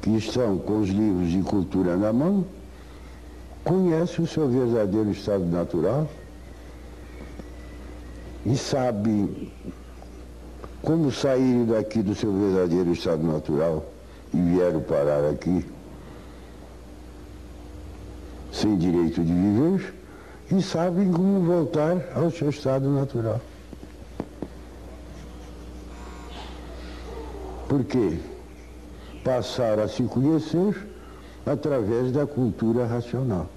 que estão com os livros de cultura na mão, conhecem o seu verdadeiro estado natural e sabem como saírem daqui do seu verdadeiro estado natural e vieram parar aqui sem direito de viver, e sabem como voltar ao seu estado natural. Por quê? Passaram a se conhecer através da cultura racional.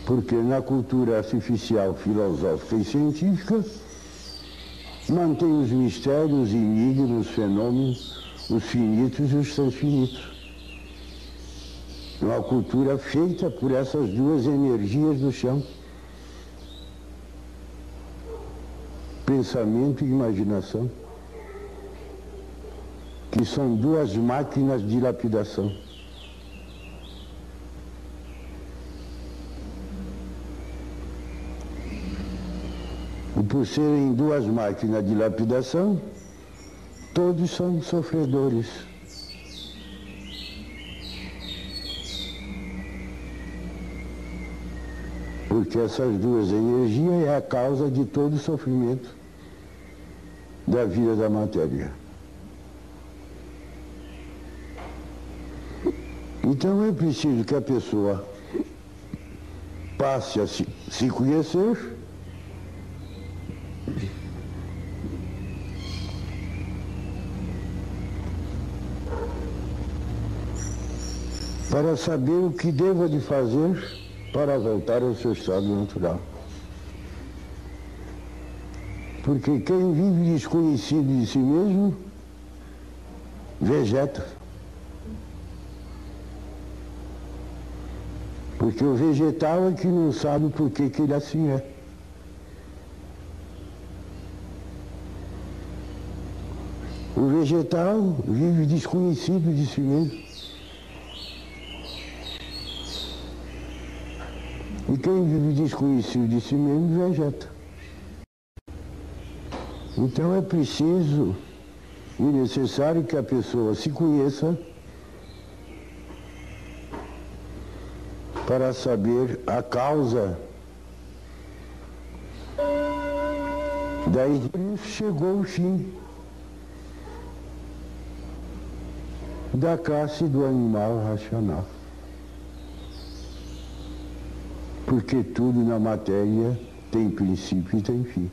Porque na cultura artificial, filosófica e científica, mantém os mistérios, os enigmas, os fenômenos, os finitos e os transfinitos. Uma cultura feita por essas duas energias do chão. Pensamento e imaginação, que são duas máquinas de lapidação. E por serem duas máquinas de lapidação, todos são sofredores. Porque essas duas energias é a causa de todo o sofrimento da vida da matéria. Então é preciso que a pessoa passe a se conhecer para saber o que deva de fazer para voltar ao seu estado natural. Porque quem vive desconhecido de si mesmo, vegeta. Porque o vegetal é que não sabe por que ele assim é. O vegetal vive desconhecido de si mesmo. E quem vive desconhecido de si mesmo, vegeta. Então é preciso e necessário que a pessoa se conheça para saber a causa. Daí chegou o fim da classe do animal racional. Porque tudo na matéria tem princípio e tem fim.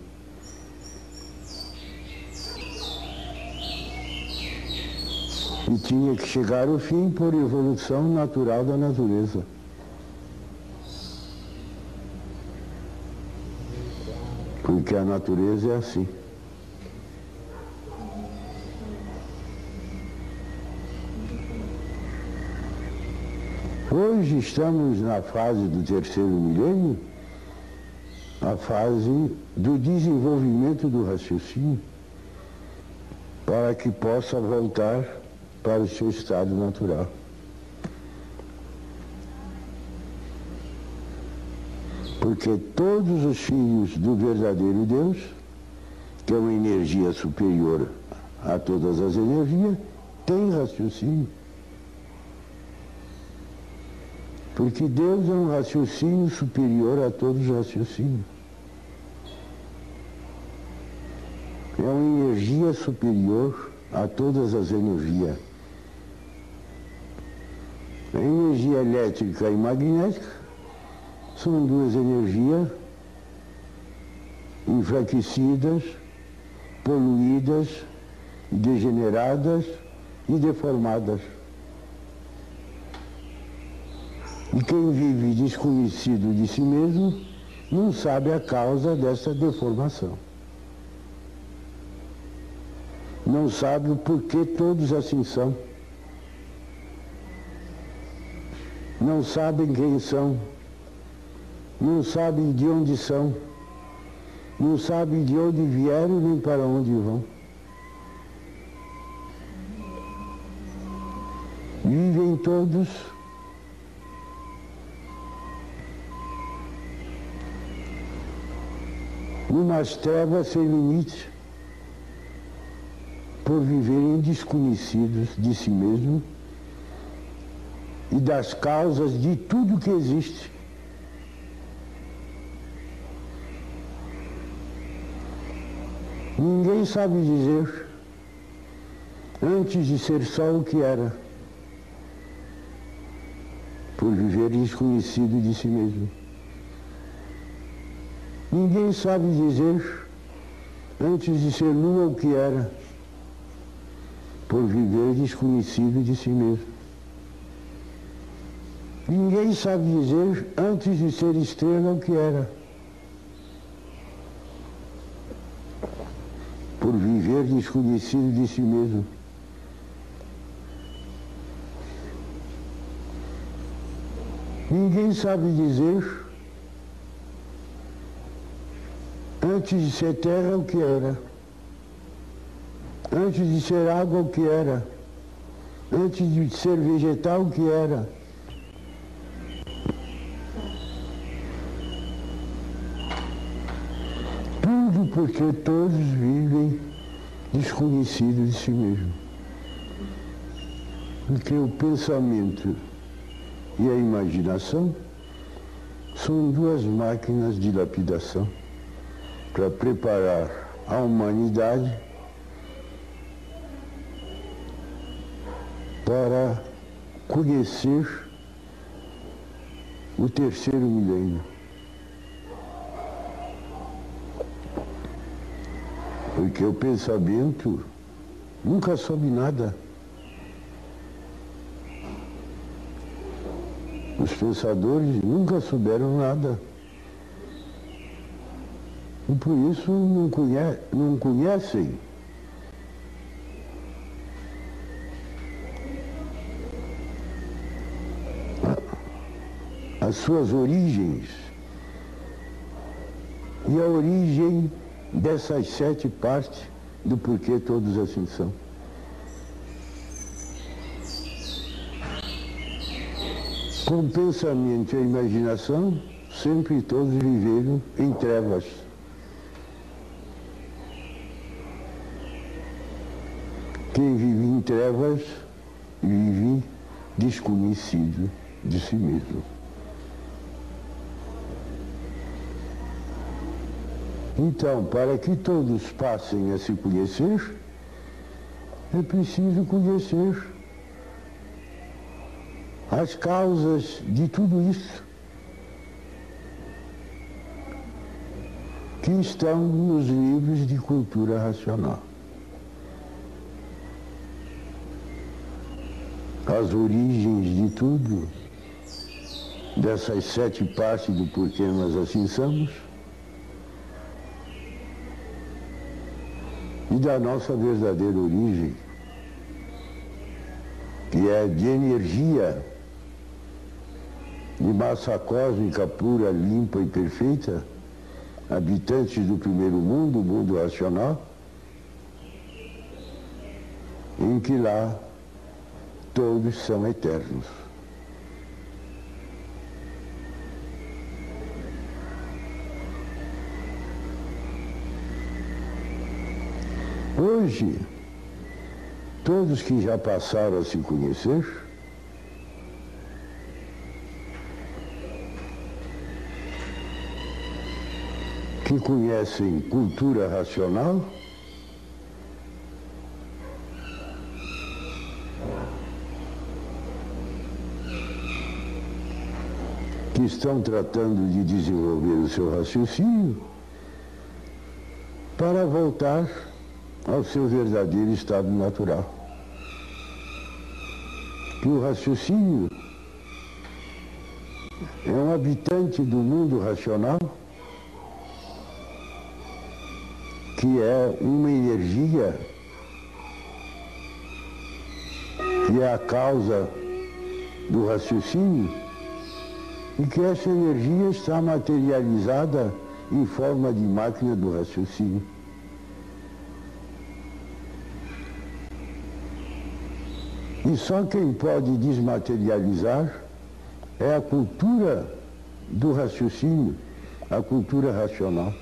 E tinha que chegar ao fim por evolução natural da natureza. Porque a natureza é assim. Hoje estamos na fase do terceiro milênio, a fase do desenvolvimento do raciocínio, para que possa voltar para o seu estado natural. Porque todos os filhos do verdadeiro Deus, que é uma energia superior a todas as energias, têm raciocínio. Porque Deus é um raciocínio superior a todos os raciocínios. É uma energia superior a todas as energias. A energia elétrica e magnética são duas energias enfraquecidas, poluídas, degeneradas e deformadas. E quem vive desconhecido de si mesmo não sabe a causa dessa deformação. Não sabe o porquê todos assim são. Não sabem quem são. Não sabem de onde são. Não sabem de onde vieram nem para onde vão. Vivem todos numas trevas sem limite, por viverem desconhecidos de si mesmo e das causas de tudo que existe. Ninguém sabe dizer, antes de ser só o que era, por viver desconhecido de si mesmo. Ninguém sabe dizer, antes de ser lua o que era, por viver desconhecido de si mesmo. Ninguém sabe dizer, antes de ser estrela o que era, por viver desconhecido de si mesmo. Ninguém sabe dizer, antes de ser terra o que era, antes de ser água o que era, antes de ser vegetal o que era. Tudo porque todos vivem desconhecidos de si mesmo. Porque o pensamento e a imaginação são duas máquinas de lapidação para preparar a humanidade para conhecer o terceiro milênio. Porque o pensamento nunca soube nada. Os pensadores nunca souberam nada. E por isso não conhecem as suas origens e a origem dessas 7 partes do porquê todos assim são. Com o pensamento e a imaginação, sempre todos viveram em trevas. Quem vive em trevas, vive desconhecido de si mesmo. Então, para que todos passem a se conhecer, é preciso conhecer as causas de tudo isso que estão nos livros de cultura racional. As origens de tudo, dessas 7 partes do porquê nós assim somos, e da nossa verdadeira origem, que é de energia, de massa cósmica pura, limpa e perfeita, habitantes do primeiro mundo, o mundo racional, em que lá todos são eternos. Hoje, todos que já passaram a se conhecer, que conhecem cultura racional, que estão tratando de desenvolver o seu raciocínio para voltar ao seu verdadeiro estado natural. Que o raciocínio é um habitante do mundo racional, que é uma energia que é a causa do raciocínio e que essa energia está materializada em forma de máquina do raciocínio. E só quem pode desmaterializar é a cultura do raciocínio, a cultura racional.